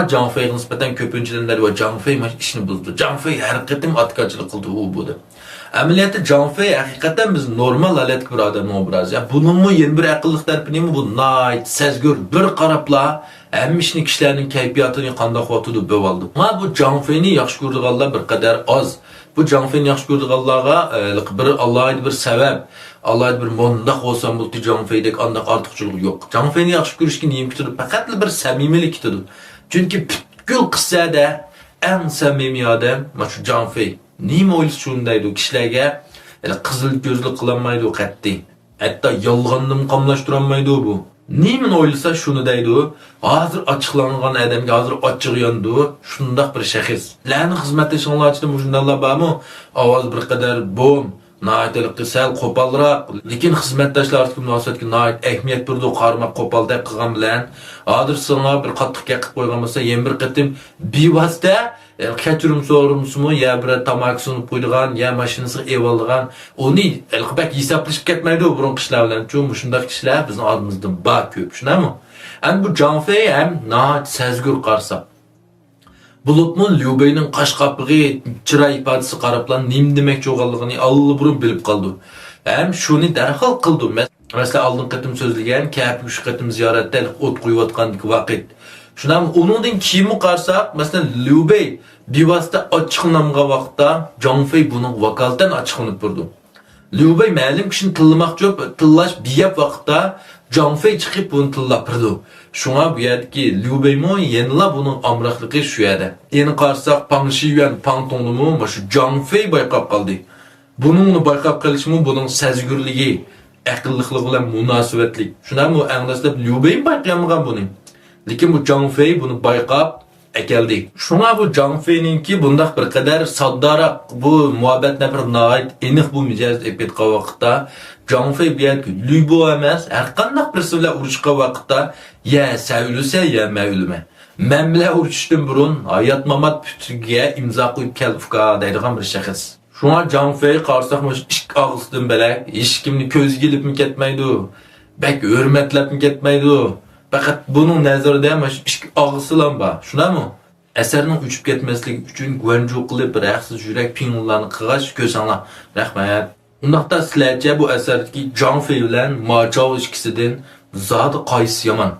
Zhang Fei'ye nispeten köpüncülenler ve Zhang Fei işini bozdu. Zhang Fei hareketimi atkaçılık kıldı o bu da. Ameliyatı Zhang Fei hakikaten biz normal alet bir adamın obrazı. Ya bunun mu yeni bir akıllık terpini mi bu? Nait, sezgör, bir karapla hem işini kişilerin keyfiyatını kanda kuatıdı bövaldı. Ama bu Zhang Fei'ni yaxşı gördük Allah bir kadar az. Bu Zhang Fei'ni yaxşı gördük Allah'a bir Allah'a bir sebep. Allah'a bir mondak olsam bu Zhang Fei'deki andak artıkçılık yok. Zhang Fei'ni yaxşı görüşki neyim kitidir? Fakat bir samimilik kitidir. Çünkü gül kıssada en samimi adam şu Zhang Fei. Neyim oylu şundaydı kişilerge kızıl gözlü kılanmaydı o qatti. Hatta yalğanını kamlaştıranmaydı bu. Neymin oylusa şunu deydi o. Hazır açıklanğan adamga hazır açık yandı. Şundaq bir şahıs. Lan xizmatdaşınlar açtım şundallar barmı? Avaz bir kadar bom. Naitlik sal qo'palroq, lekin xizmatdoshlar ortiq munosabatga nait ahamiyat berdi, qarmoq qo'palda qilgan bilan hozir senga bir qattiq qilib qo'ygan bo'lsa, yana bir qatim bevosita kechirim so'rumsimi, ya bir tamakisini qo'ygan, ya mashinasini evolgan, uni alqibak hisoblashib ketmaydi burun qishlar bilan. Chunki shunday kishilar bizning oldimizda bor ko'p, shunami? Endi bu Zhang Fei ham nait sezgur qarsa. Bulupmu Liu Bei'nin kaş kapığı çıra ifadesi qaraplan nim demek çoğalığını allı burun bilip kaldı. Hem şunu derhal kıldı. Mesela aldın qatım sözlügen, kâp 3 qatım ziyaretler ot koyuvatkandık vakit. Şunam onundan kimi qarsak, mesela Liu Bei bivasita açıqlanamğa vaqtda Zhang Fei bunun vakaldan açıqlanıp durdu. Liu Bei ma'lum kishini tillamoqchi bo'lib, tillash biyap vaqtda Zhang Fei chiqib buni tillapirdi. Şuna bu yerdeki Liu Bei mo yenila bunun amraqligi shu yerda. Yeni qarsak Pang Shiyuan, Pang Tonglu shu Zhang Fei bayqab qoldi. Buningni bayqab qilishmi bunun sezgurligi, aqlliqligi bilan munosabatlik. Shunami anglashib Liu Bei bayqamagan buni. Lekin bu Zhang Fei buni bayqab ekeldi. Şuna bu Zhang Fei'ninki bundaq bir kadar saddara bu muhabbet bir nait eniq bu mijaz epetqa vaqtda Zhang Fei biyatki Liu Bei emas, har qandaq birisi bilan urushqa vaqtda ya savluse ya ma'luma. Men bilan urushishdan burun hayot mamat pütüge imza qo'yib kelfuka deydigan bir shaxs. Şuna Zhang Fei qarsaqmış ishq og'isidan belak hech kimni ko'ziga kelibmi ketmaydi. Bak hurmatlabmi ketmaydi. Fakat bunun nazarida ham ishq og'isilan bor. Shunami? Asarning uchib ketmasligi uchun guvanju qilib raqsiz yurak pingllarni qig'ash ko'rsanglar. Rahmat. Undaqda sizlarcha bu asardagi Zhang Fei bilan Ma Chao ikisidan zodi qaysi yomon?